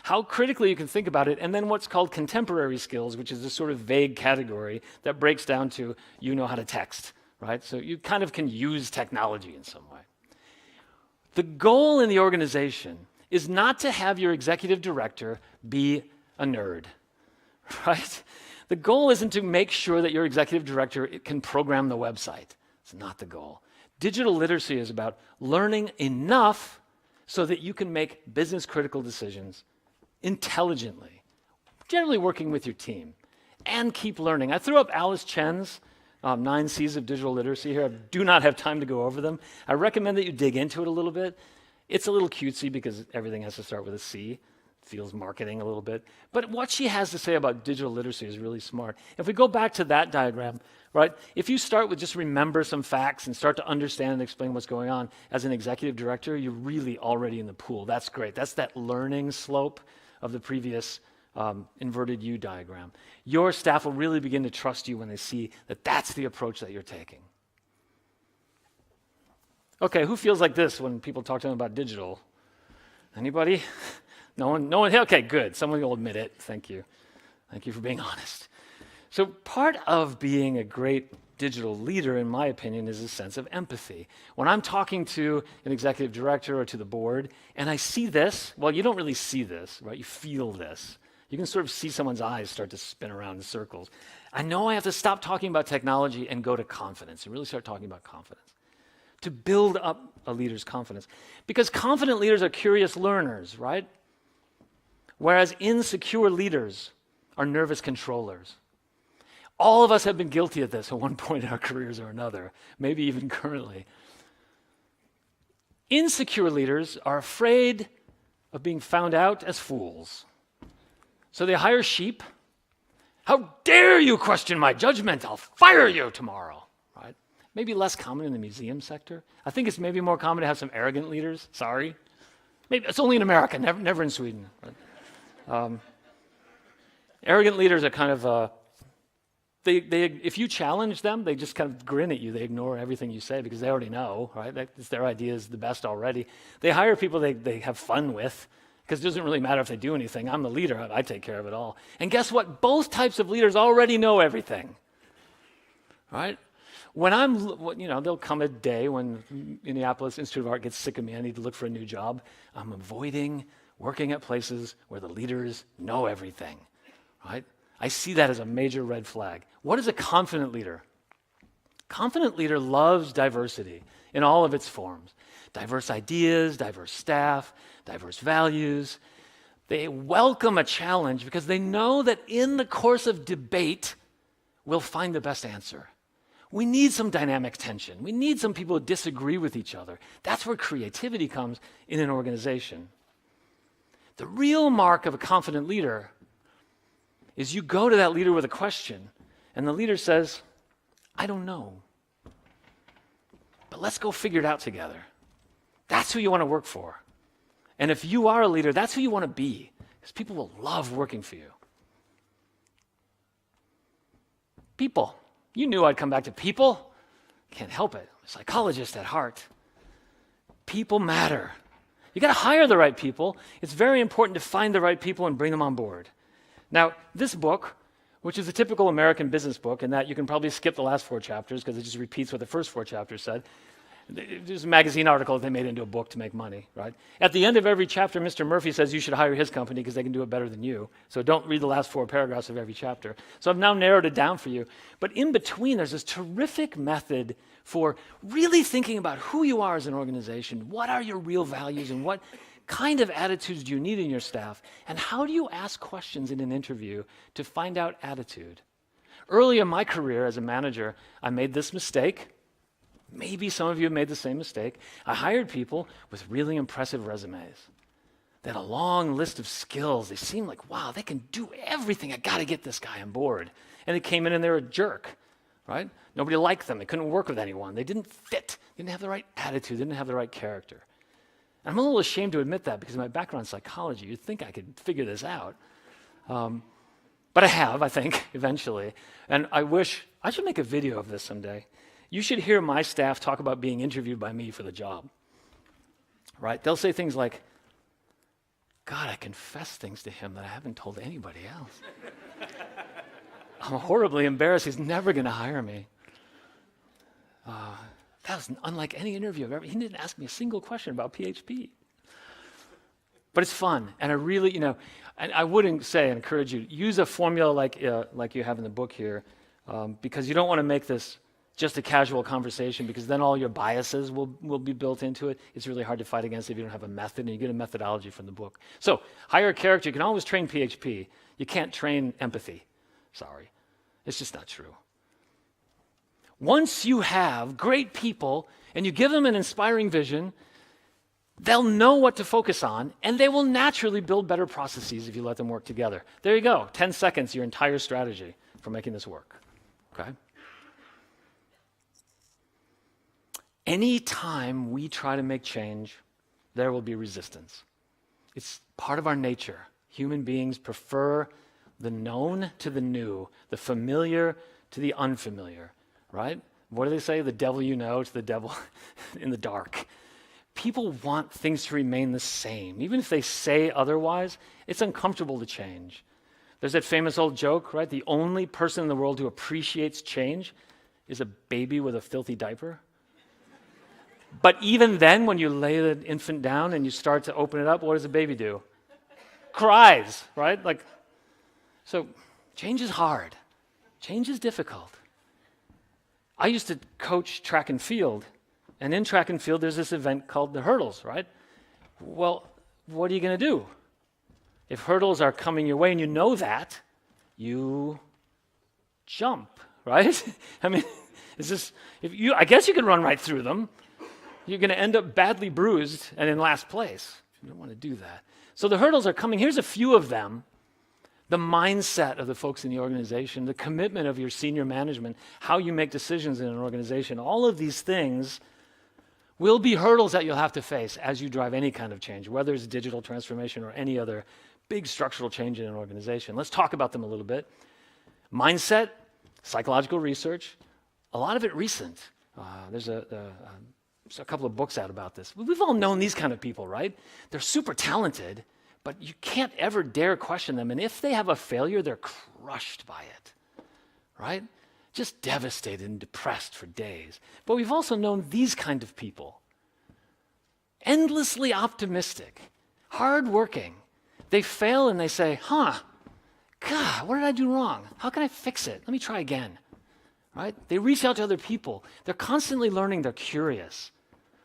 how critically you can think about it, and then what's called contemporary skills, which is this sort of vague category that breaks down to you know how to text, right? So you kind of can use technology in some way. The goal in the organization is not to have your executive director be a nerd, right? The goal isn't to make sure that your executive director can program the website. It's not the goal. Digital literacy is about learning enough so that you can make business-critical decisions intelligently, generally working with your team, and keep learning. I threw up Alice Chen's 9 C's of digital literacy here. I do not have time to go over them. I recommend that you dig into it a little bit. It's a little cutesy because everything has to start with a C. Feels marketing a little bit. But what she has to say about digital literacy is really smart. If we go back to that diagram, right, if you start with just remember some facts and start to understand and explain what's going on as an executive director, you're really already in the pool. That's great. That's that learning slope of the previous inverted U diagram. Your staff will really begin to trust you when they see that that's the approach that you're taking. Okay, who feels like this when people talk to them about digital? Anybody? No one? Okay, good. Someone will admit it. Thank you. Thank you for being honest. So part of being a great digital leader, in my opinion, is a sense of empathy. When I'm talking to an executive director or to the board, and I see this, well, you don't really see this, right? You feel this. You can sort of see someone's eyes start to spin around in circles. I know I have to stop talking about technology and go to confidence and really start talking about confidence to build up a leader's confidence. Because confident leaders are curious learners, right? Whereas insecure leaders are nervous controllers. All of us have been guilty of this at one point in our careers or another, maybe even currently. Insecure leaders are afraid of being found out as fools. So they hire sheep. How dare you question my judgment? I'll fire you tomorrow, right? Maybe less common in the museum sector. I think it's maybe more common to have some arrogant leaders. Sorry. Maybe it's only in America, never in Sweden. Right? Arrogant leaders are kind of, if you challenge them, they just kind of grin at you. They ignore everything you say because they already know, right? It's their idea is the best already. They hire people they have fun with because it doesn't really matter if they do anything. I'm the leader. I take care of it all. And guess what? Both types of leaders already know everything, right? When there'll come a day when Minneapolis Institute of Art gets sick of me. I need to look for a new job. I'm avoiding working at places where the leaders know everything, right? I see that as a major red flag. What is a confident leader? Confident leader loves diversity in all of its forms. Diverse ideas, diverse staff, diverse values. They welcome a challenge because they know that in the course of debate, we'll find the best answer. We need some dynamic tension. We need some people who disagree with each other. That's where creativity comes in an organization. The real mark of a confident leader is you go to that leader with a question, and the leader says, I don't know, but let's go figure it out together. That's who you want to work for. And if you are a leader, that's who you want to be, because people will love working for you. People. You knew I'd come back to people. Can't help it. I'm a psychologist at heart. People matter. You got to hire the right people. It's very important to find the right people and bring them on board. Now, this book, which is a typical American business book in that you can probably skip the last 4 chapters because it just repeats what the first 4 chapters said. There's a magazine article that they made into a book to make money, right? At the end of every chapter, Mr. Murphy says you should hire his company because they can do it better than you. So don't read the last 4 paragraphs of every chapter. So I've now narrowed it down for you. But in between, there's this terrific method for really thinking about who you are as an organization, what are your real values, and what kind of attitudes do you need in your staff, and how do you ask questions in an interview to find out attitude? Early in my career as a manager, I made this mistake. Maybe some of you have made the same mistake. I hired people with really impressive resumes. They had a long list of skills. They seemed like, wow, they can do everything. I got to get this guy on board. And they came in and they were a jerk, right? Nobody liked them. They couldn't work with anyone. They didn't fit. They didn't have the right attitude. They didn't have the right character. And I'm a little ashamed to admit that because of my background in psychology. You'd think I could figure this out. But I have, I think, eventually. And I should make a video of this someday. You should hear my staff talk about being interviewed by me for the job, right? They'll say things like, God, I confess things to him that I haven't told anybody else. I'm horribly embarrassed. He's never going to hire me. That was unlike any interview I've ever. He didn't ask me a single question about PHP. But it's fun, and I really, and I wouldn't say and encourage you, use a formula like you have in the book here, because you don't want to make this just a casual conversation, because then all your biases will be built into it. It's really hard to fight against if you don't have a method, and you get a methodology from the book. So hire a character. You can always train PHP. You can't train empathy. Sorry. It's just not true. Once you have great people and you give them an inspiring vision, they'll know what to focus on, and they will naturally build better processes if you let them work together. There you go. 10 seconds, your entire strategy for making this work. Okay? Anytime we try to make change, there will be resistance. It's part of our nature. Human beings prefer the known to the new, the familiar to the unfamiliar, right? What do they say? The devil you know to the devil in the dark. People want things to remain the same. Even if they say otherwise, it's uncomfortable to change. There's that famous old joke, right? The only person in the world who appreciates change is a baby with a filthy diaper. But even then, when you lay the infant down and you start to open it up, what does the baby do? Cries, right? So change is hard. Change is difficult. I used to coach track and field, and in track and field, there's this event called the hurdles, right? Well, what are you going to do? If hurdles are coming your way and you know that, you jump, right? I mean, I guess you can run right through them. You're going to end up badly bruised and in last place. You don't want to do that. So the hurdles are coming. Here's a few of them. The mindset of the folks in the organization, the commitment of your senior management, how you make decisions in an organization, all of these things will be hurdles that you'll have to face as you drive any kind of change, whether it's digital transformation or any other big structural change in an organization. Let's talk about them a little bit. Mindset, psychological research, a lot of it recent. There's a couple of books out about this. We've all known these kind of people, right? They're super talented, but you can't ever dare question them. And if they have a failure, they're crushed by it, right? Just devastated and depressed for days. But we've also known these kind of people. Endlessly optimistic, hardworking. They fail and they say, God, what did I do wrong? How can I fix it? Let me try again, right? They reach out to other people. They're constantly learning. They're curious.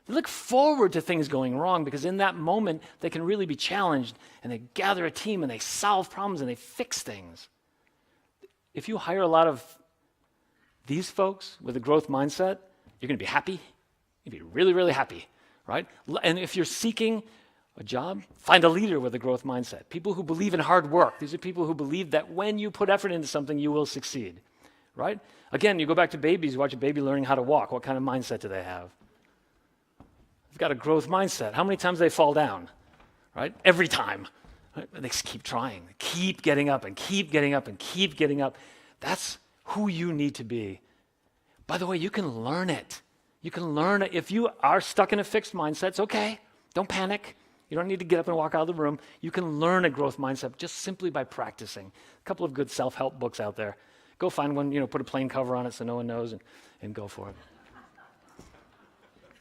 They look forward to things going wrong because in that moment, they can really be challenged and they gather a team and they solve problems and they fix things. If you hire a lot of these folks with a growth mindset, you're going to be happy. You're going to be really, really happy, right? And if you're seeking a job, find a leader with a growth mindset. People who believe in hard work. These are people who believe that when you put effort into something, you will succeed, right? Again, you go back to babies, you watch a baby learning how to walk. What kind of mindset do they have? They've got a growth mindset. How many times do they fall down, right? Every time. Right? They keep trying, keep getting up and keep getting up and keep getting up. That's who you need to be. By the way, you can learn it. You can learn it. If you are stuck in a fixed mindset, it's okay. Don't panic. You don't need to get up and walk out of the room. You can learn a growth mindset just simply by practicing. A couple of good self-help books out there. Go find one, put a plain cover on it so no one knows and go for it.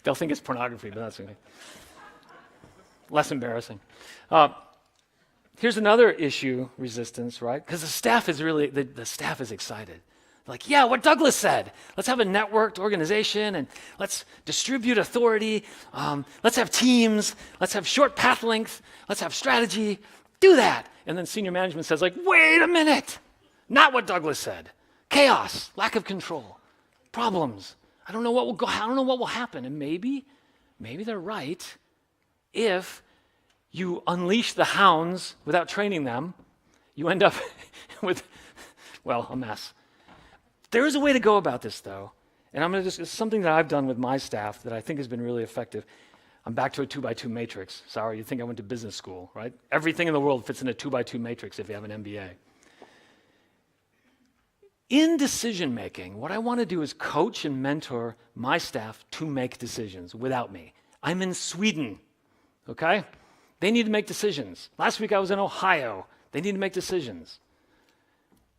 They'll think it's pornography, but that's okay. Less embarrassing. Here's another issue, resistance, right? Because the staff is excited. Like, yeah, what Douglas said. Let's have a networked organization and let's distribute authority. Let's have teams. Let's have short path length. Let's have strategy. Do that. And then senior management says, wait a minute. Not what Douglas said. Chaos, lack of control, problems. I don't know what will happen. And maybe they're right if you unleash the hounds without training them. You end up with, a mess. There is a way to go about this, though, and it's something that I've done with my staff that I think has been really effective. I'm back to a 2x2 matrix. Sorry, you think I went to business school, right? Everything in the world fits in a 2x2 matrix if you have an MBA. In decision-making, what I want to do is coach and mentor my staff to make decisions without me. I'm in Sweden, okay? They need to make decisions. Last week I was in Ohio. They need to make decisions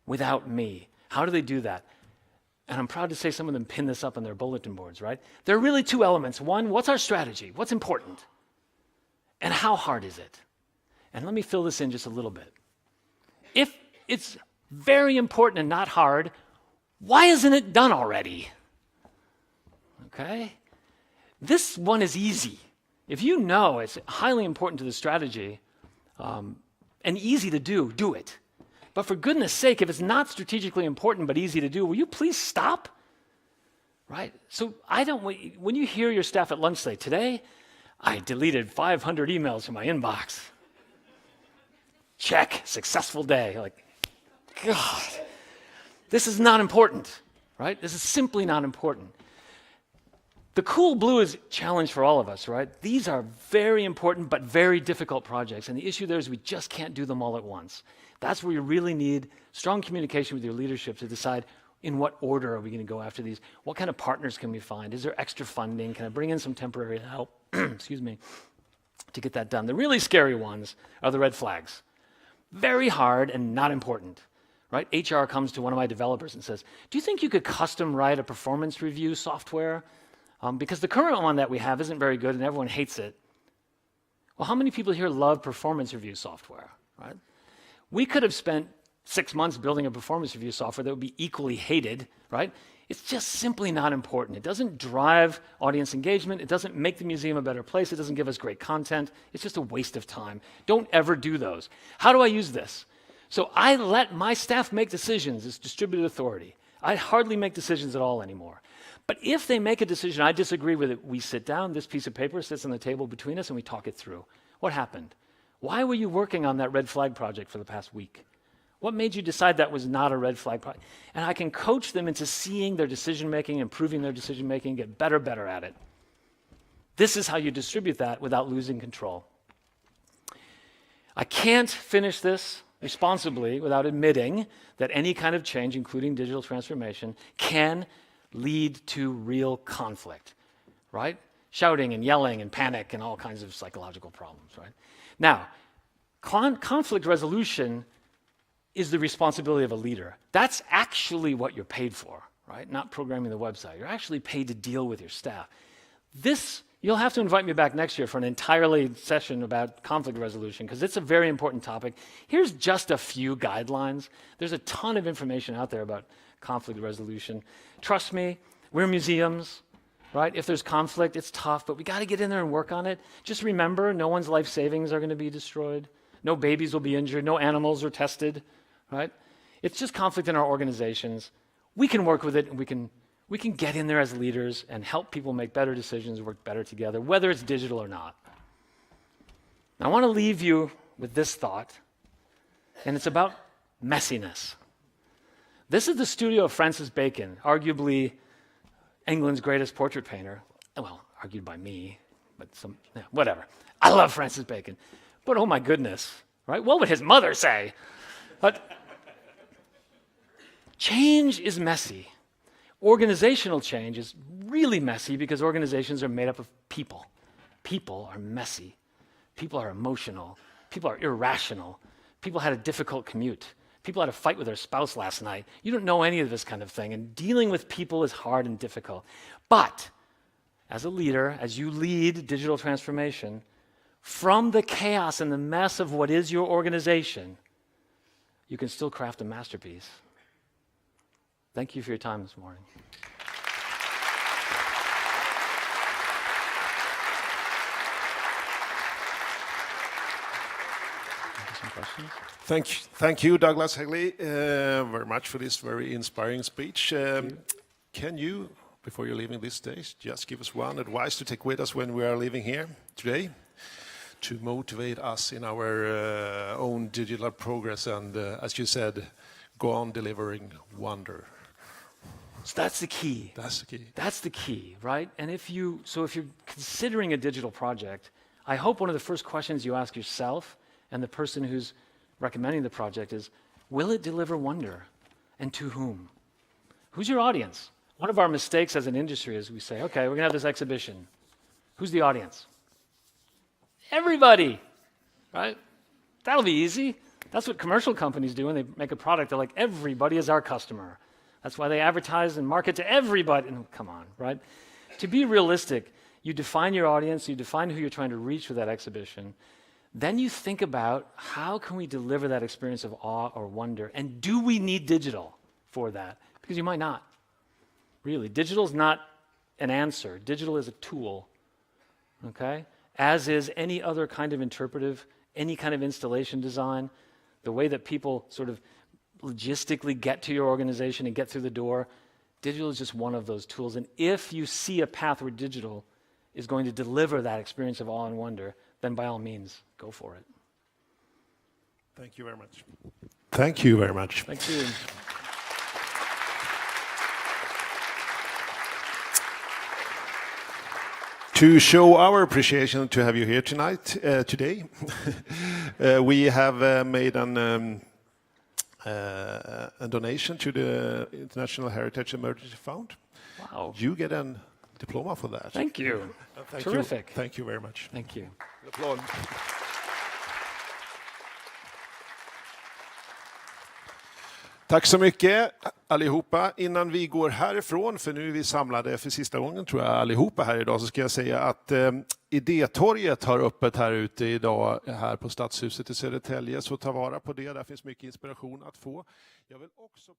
without me. How do they do that? And I'm proud to say some of them pin this up on their bulletin boards, right? There are really two elements. One, what's our strategy? What's important? And how hard is it? And let me fill this in just a little bit. If it's very important and not hard, why isn't it done already? Okay? This one is easy. If you know it's highly important to the strategy and easy to do, do it. But for goodness sake, if it's not strategically important but easy to do, will you please stop? Right? So when you hear your staff at lunch say, today, I deleted 500 emails from my inbox. Check, successful day. You're like, God, this is not important, right? This is simply not important. The cool blue is a challenge for all of us, right? These are very important but very difficult projects, and the issue there is we just can't do them all at once. That's where you really need strong communication with your leadership to decide in what order are we going to go after these? What kind of partners can we find? Is there extra funding? Can I bring in some temporary help, excuse me, to get that done? The really scary ones are the red flags. Very hard and not important, right? HR comes to one of my developers and says, do you think you could custom write a performance review software? Because the current one that we have isn't very good and everyone hates it. Well, how many people here love performance review software, right? We could have spent 6 months building a performance review software that would be equally hated, right? It's just simply not important. It doesn't drive audience engagement. It doesn't make the museum a better place. It doesn't give us great content. It's just a waste of time. Don't ever do those. How do I use this? So I let my staff make decisions. It's distributed authority. I hardly make decisions at all anymore. But if they make a decision I disagree with it, we sit down, this piece of paper sits on the table between us, and we talk it through. What happened? Why were you working on that red flag project for the past week? What made you decide that was not a red flag project? And I can coach them into seeing their decision-making, improving their decision-making, get better at it. This is how you distribute that without losing control. I can't finish this responsibly without admitting that any kind of change, including digital transformation, can lead to real conflict, right? Shouting and yelling and panic and all kinds of psychological problems, right? Now, conflict resolution is the responsibility of a leader. That's actually what you're paid for, right? Not programming the website. You're actually paid to deal with your staff. This, you'll have to invite me back next year for an entirely session about conflict resolution because it's a very important topic. Here's just a few guidelines. There's a ton of information out there about conflict resolution. Trust me, we're museums, right? If there's conflict, it's tough, but we got to get in there and work on it. Just remember, no one's life savings are going to be destroyed. No babies will be injured. No animals are tested, right? It's just conflict in our organizations. We can work with it, and we can get in there as leaders and help people make better decisions, work better together, whether it's digital or not. Now, I want to leave you with this thought, and it's about messiness. This is the studio of Francis Bacon, arguably England's greatest portrait painter. Well, argued by me, but whatever. I love Francis Bacon. But oh my goodness, right? What would his mother say? But change is messy. Organizational change is really messy because organizations are made up of people. People are messy. People are emotional. People are irrational. People had a difficult commute. People had a fight with their spouse last night. You don't know any of this kind of thing, and dealing with people is hard and difficult. But as a leader, as you lead digital transformation, from the chaos and the mess of what is your organization, you can still craft a masterpiece. Thank you for your time this morning. Some questions? Thank you, Douglas Hegley, very much for this very inspiring speech. Can you, before you're leaving this stage, just give us one advice to take with us when we are leaving here today to motivate us in our own digital progress and, as you said, go on delivering wonder? So that's the key. That's the key. That's the key, right? And if you're considering a digital project, I hope one of the first questions you ask yourself and the person who's recommending the project is, will it deliver wonder? And to whom? Who's your audience? One of our mistakes as an industry is we say, okay, we're going to have this exhibition. Who's the audience? Everybody, right? That'll be easy. That's what commercial companies do when they make a product. They're like, everybody is our customer. That's why they advertise and market to everybody. And come on, right? To be realistic, you define your audience, you define who you're trying to reach with that exhibition. Then you think about how can we deliver that experience of awe or wonder, and do we need digital for that? Because you might not. Really, digital is not an answer. Digital is a tool, okay? As is any other kind of interpretive, any kind of installation design, the way that people sort of logistically get to your organization and get through the door, digital is just one of those tools. And if you see a path where digital is going to deliver that experience of awe and wonder, then by all means, go for it. Thank you very much. Thank you very much. Thank you. To show our appreciation to have you here tonight, today, we have made a donation to the International Heritage Emergency Fund. Wow. You get a diploma for that. Thank you. Terrific. Thank you very much. Thank you. Applause. Tack så mycket allihopa. Innan vi går härifrån, för nu är vi samlade för sista gången tror jag allihopa här idag, så ska jag säga att Idétorget har öppet här ute idag här på Stadshuset i Södertälje, så ta vara på det. Där finns mycket inspiration att få. Jag vill också